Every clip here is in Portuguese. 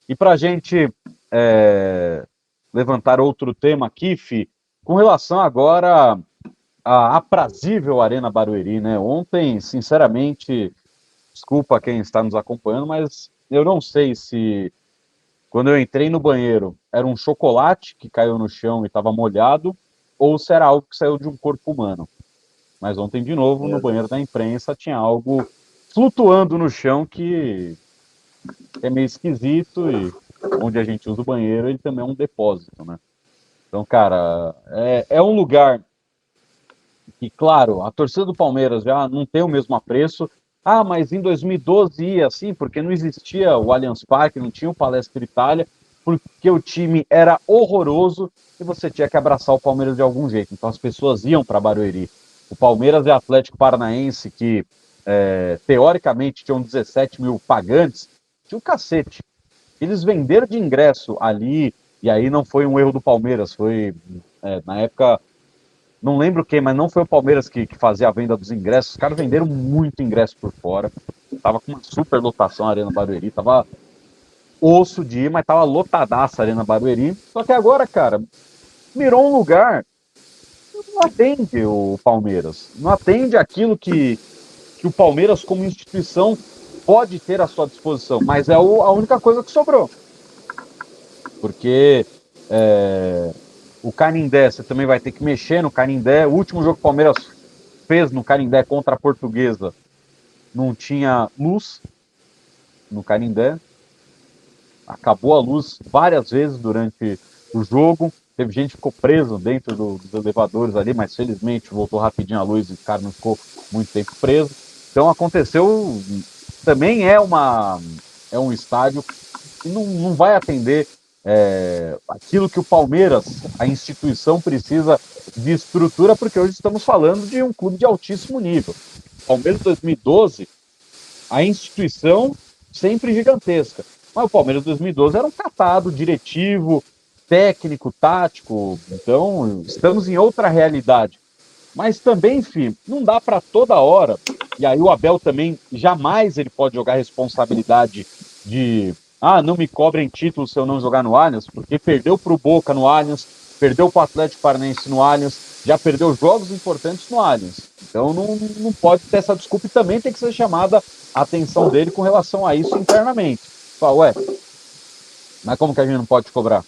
E para a gente levantar outro tema aqui, Fi, com relação agora à aprazível Arena Barueri, né? Ontem, sinceramente, desculpa quem está nos acompanhando, mas eu não sei se quando eu entrei no banheiro era um chocolate que caiu no chão e estava molhado ou se era algo que saiu de um corpo humano. Mas ontem, de novo, no Meu banheiro Deus. da imprensa tinha algo flutuando no chão que é meio esquisito e onde a gente usa o banheiro, ele também é um depósito, né? Então, cara, é um lugar que, claro, a torcida do Palmeiras já não tem o mesmo apreço. Ah, mas em 2012 ia assim, porque não existia o Allianz Parque, não tinha o Palestra Itália, porque o time era horroroso e você tinha que abraçar o Palmeiras de algum jeito. Então as pessoas iam para Barueri. O Palmeiras e o Atlético Paranaense, que teoricamente tinham 17 mil pagantes, tinha um cacete. Eles venderam de ingresso ali, e aí não foi um erro do Palmeiras, foi na época não lembro quem, mas não foi o Palmeiras que fazia a venda dos ingressos. Os caras venderam muito ingresso por fora. Tava com uma super lotação a Arena Barueri. Tava osso de ir, mas tava lotadaça a Arena Barueri. Só que agora, cara, virou um lugar que não atende o Palmeiras. Não atende aquilo que o Palmeiras, como instituição, pode ter à sua disposição. Mas é a única coisa que sobrou. Porque o Canindé, você também vai ter que mexer no Canindé. O último jogo que o Palmeiras fez no Canindé contra a Portuguesa, não tinha luz no Canindé. Acabou a luz várias vezes durante o jogo. Teve gente que ficou preso dentro dos elevadores ali, mas felizmente voltou rapidinho a luz e o cara não ficou muito tempo preso. Então aconteceu. Também é um estádio que não vai atender aquilo que o Palmeiras, a instituição, precisa de estrutura, porque hoje estamos falando de um clube de altíssimo nível. Palmeiras 2012, a instituição sempre gigantesca. Mas o Palmeiras 2012 era um catado diretivo, técnico, tático. Então, estamos em outra realidade. Mas também, enfim, não dá para toda hora. E aí o Abel também jamais ele pode jogar a responsabilidade de não me cobrem título se eu não jogar no Allianz, porque perdeu para o Boca no Allianz, perdeu para o Atlético Paranaense no Allianz, já perdeu jogos importantes no Allianz. Então não pode ter essa desculpa e também tem que ser chamada a atenção dele com relação a isso internamente. Fala, ué, mas como que a gente não pode cobrar?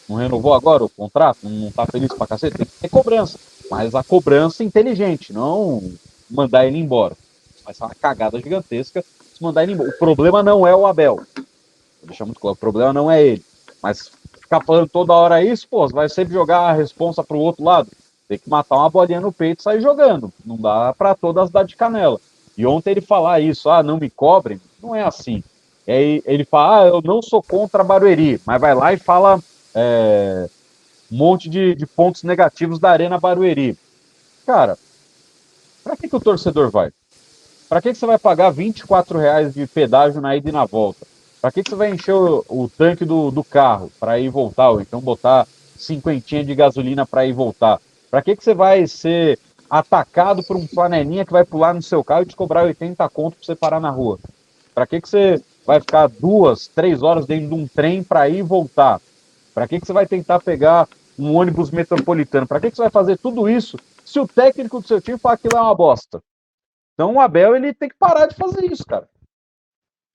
Não renovou agora o contrato? Não tá feliz pra cacete? Tem que ter cobrança. Mas a cobrança inteligente, não mandar ele embora. Vai ser uma cagada gigantesca se mandar ele embora. O problema não é o Abel. Vou deixar muito claro, o problema não é ele. Mas ficar falando toda hora isso, pô, você vai sempre jogar a responsa pro outro lado. Tem que matar uma bolinha no peito e sair jogando. Não dá para todas dar de canela. E ontem ele falar isso, não me cobrem, não é assim. Ele fala, eu não sou contra a Barueri, mas vai lá e fala um monte de pontos negativos da Arena Barueri. Cara, para que o torcedor vai? Para que você vai pagar R$ 24 de pedágio na ida e na volta? Para que você vai encher o tanque do carro para ir e voltar? Ou então botar cinquentinha de gasolina para ir e voltar? Para que você vai ser atacado por um flanelinha que vai pular no seu carro e te cobrar 80 conto para você parar na rua? Para que você vai ficar 2, 3 horas dentro de um trem para ir e voltar? Para que você vai tentar pegar um ônibus metropolitano? Para que você vai fazer tudo isso se o técnico do seu time falar que aquilo é uma bosta? Então o Abel ele tem que parar de fazer isso, cara.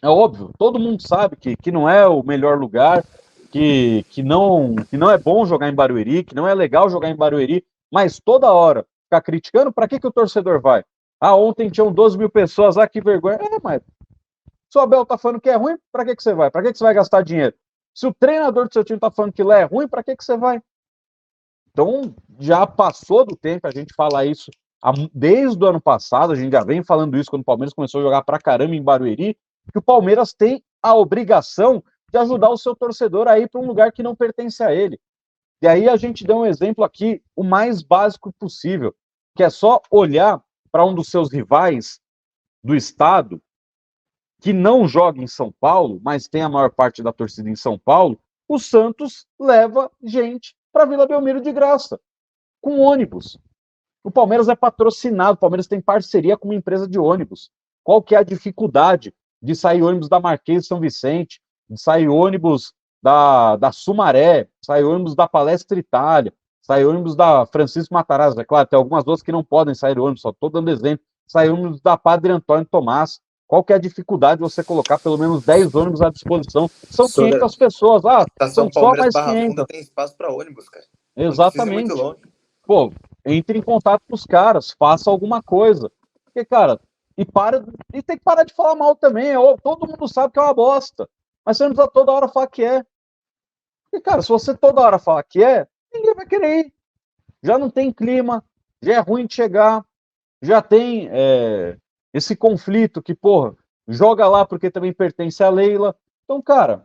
É óbvio, todo mundo sabe que não é o melhor lugar, que não é bom jogar em Barueri, que não é legal jogar em Barueri, mas toda hora ficar criticando, para que o torcedor vai? Ontem tinham 12 mil pessoas, que vergonha. Mas se o Abel tá falando que é ruim, para que você vai? Para que você vai gastar dinheiro? Se o treinador do seu time tá falando que lá é ruim, para que você vai? Então, já passou do tempo, a gente fala isso desde o ano passado, a gente já vem falando isso quando o Palmeiras começou a jogar pra caramba em Barueri, que o Palmeiras tem a obrigação de ajudar o seu torcedor a ir para um lugar que não pertence a ele. E aí a gente dá um exemplo aqui, o mais básico possível, que é só olhar para um dos seus rivais do estado, que não joga em São Paulo, mas tem a maior parte da torcida em São Paulo, o Santos leva gente para Vila Belmiro de graça, com ônibus. O Palmeiras é patrocinado, o Palmeiras tem parceria com uma empresa de ônibus. Qual que é a dificuldade de sair ônibus da Marquês de São Vicente, sai ônibus da Sumaré, sai ônibus da Palestra Itália, sai ônibus da Francisco Matarazzo, é claro, tem algumas outras que não podem sair ônibus, só estou dando exemplo, sai ônibus da Padre Antônio Tomás. Qual que é a dificuldade de você colocar pelo menos 10 ônibus à disposição? São 500 pessoas, Estação são só Palmeiras mais Barra 500. Funda tem espaço para ônibus, cara. Exatamente. Não precisa ir muito longe. Pô, entre em contato com os caras, faça alguma coisa. Porque, cara, e tem que parar de falar mal também. Todo mundo sabe que é uma bosta. Mas você não precisa toda hora falar que é. Porque, cara, se você toda hora falar que é, ninguém vai querer ir. Já não tem clima, já é ruim de chegar, já tem esse conflito que, porra, joga lá porque também pertence a Leila. Então, cara,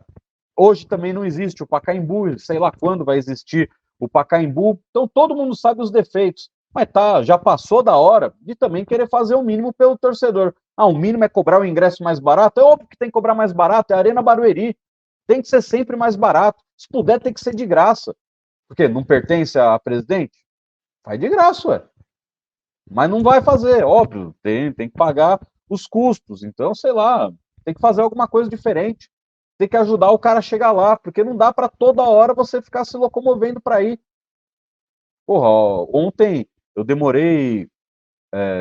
hoje também não existe o Pacaembu, sei lá quando vai existir o Pacaembu. Então todo mundo sabe os defeitos. Mas já passou da hora de também querer fazer o mínimo pelo torcedor. O mínimo é cobrar o ingresso mais barato? É óbvio que tem que cobrar mais barato, é a Arena Barueri. Tem que ser sempre mais barato. Se puder, tem que ser de graça. Porque não pertence a presidente? Faz de graça, ué. Mas não vai fazer, óbvio. Tem que pagar os custos. Então, sei lá, tem que fazer alguma coisa diferente. Tem que ajudar o cara a chegar lá, porque não dá para toda hora você ficar se locomovendo para ir. Porra, ontem eu demorei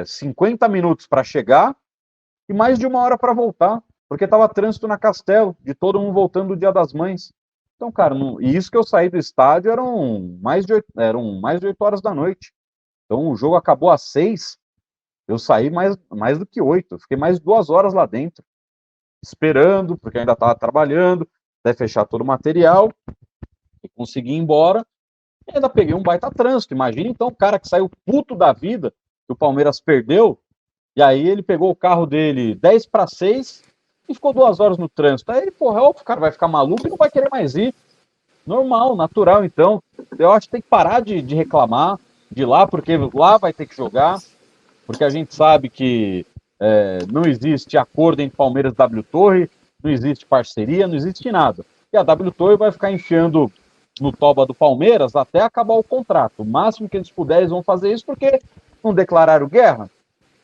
50 minutos para chegar e mais de 1 hora para voltar, porque tava trânsito na Castelo, de todo mundo voltando do Dia das Mães. Então, cara, e isso que eu saí do estádio eram mais de 8 horas da noite. Então o jogo acabou às 6, eu saí mais do que 8, fiquei mais 2 horas lá dentro, esperando, porque ainda estava trabalhando, até fechar todo o material, e consegui ir embora, e ainda peguei um baita trânsito. Imagina então o cara que saiu puto da vida, que o Palmeiras perdeu, e aí ele pegou o carro dele 10 para 6 e ficou 2 horas no trânsito. Aí, porra, o cara vai ficar maluco e não vai querer mais ir. Normal, natural, então. Eu acho que tem que parar de reclamar de lá, porque lá vai ter que jogar, porque a gente sabe que não existe acordo entre Palmeiras e W Torre, não existe parceria, não existe nada. E a W Torre vai ficar enfiando no toba do Palmeiras até acabar o contrato. O máximo que eles puderem, eles vão fazer isso, porque não declararam guerra.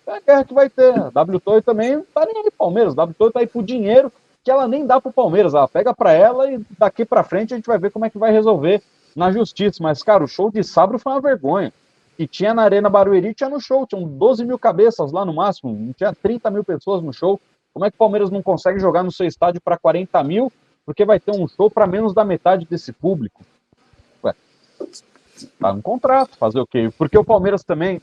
É a guerra que vai ter. A W Torre também não tá nem aí pro Palmeiras. A W Torre tá aí pro dinheiro que ela nem dá pro Palmeiras. Ela pega para ela e daqui para frente a gente vai ver como é que vai resolver na justiça. Mas, cara, o show de sábado foi uma vergonha. Que tinha na Arena Barueri, tinha no show, tinham 12 mil cabeças lá no máximo, não tinha 30 mil pessoas no show. Como é que o Palmeiras não consegue jogar no seu estádio para 40 mil, porque vai ter um show para menos da metade desse público? Ué, tá no contrato, fazer o quê? Porque o Palmeiras também,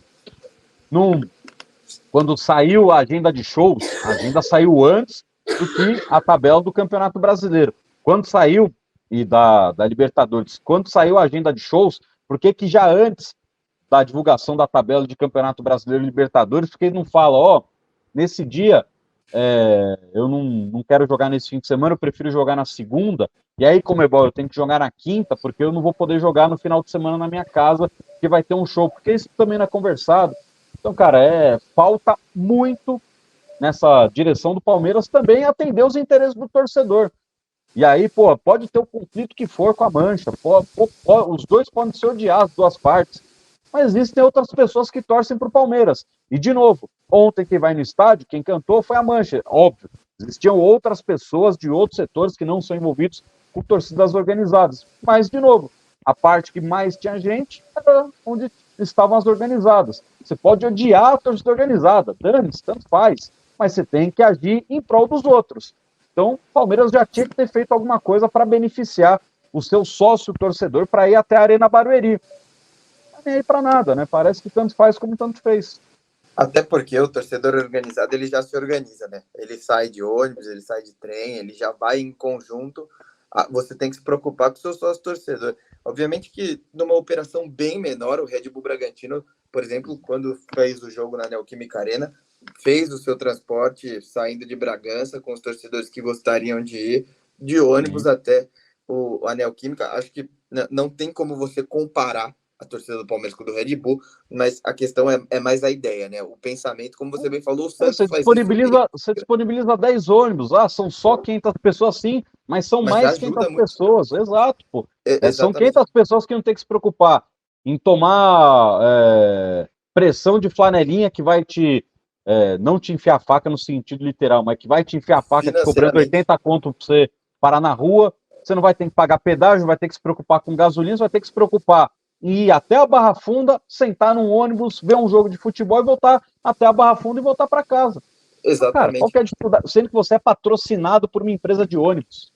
quando saiu a agenda de shows, a agenda saiu antes do que a tabela do Campeonato Brasileiro. Quando saiu, e da Libertadores, quando saiu a agenda de shows, por que já antes da divulgação da tabela de Campeonato Brasileiro e Libertadores, porque ele não fala, nesse dia eu não quero jogar nesse fim de semana, eu prefiro jogar na segunda, e aí, Comebol, eu tenho que jogar na quinta, porque eu não vou poder jogar no final de semana na minha casa, que vai ter um show, porque isso também não é conversado. Então, cara, falta muito nessa direção do Palmeiras também atender os interesses do torcedor. E aí, pode ter o conflito que for com a Mancha, os dois podem se odiar, as duas partes, mas existem outras pessoas que torcem para o Palmeiras. E, de novo, ontem quem vai no estádio, quem cantou foi a Mancha, óbvio. Existiam outras pessoas de outros setores que não são envolvidos com torcidas organizadas. Mas, de novo, a parte que mais tinha gente era onde estavam as organizadas. Você pode odiar a torcida organizada, dane-se, tanto faz, mas você tem que agir em prol dos outros. Então, o Palmeiras já tinha que ter feito alguma coisa para beneficiar o seu sócio torcedor para ir até a Arena Barueri. Nem aí para nada, né? Parece que tanto faz como tanto fez. Até porque o torcedor organizado, ele já se organiza, né? Ele sai de ônibus, ele sai de trem, ele já vai em conjunto. Você tem que se preocupar com o seu sócio torcedor. Obviamente que numa operação bem menor, o Red Bull Bragantino, por exemplo, quando fez o jogo na Neoquímica Arena, fez o seu transporte saindo de Bragança com os torcedores que gostariam de ir, de ônibus até a Neoquímica. Acho que não tem como você comparar a torcida do Palmeiras com a do Red Bull, mas a questão é mais a ideia, né? O pensamento, como você bem falou, o Santos você disponibiliza 10 ônibus, são só 500 pessoas sim, mas são mais 500 pessoas, exato, pô. São 500 pessoas que não tem que se preocupar em tomar pressão de flanelinha que vai não te enfiar a faca no sentido literal, mas que vai te enfiar a faca te cobrando 80 conto pra você parar na rua, você não vai ter que pagar pedágio, vai ter que se preocupar com gasolina, você vai ter que se preocupar em ir até a Barra Funda, sentar num ônibus, ver um jogo de futebol e voltar até a Barra Funda e voltar para casa. Exatamente. Cara, qual que é a dificuldade? Sendo que você é patrocinado por uma empresa de ônibus.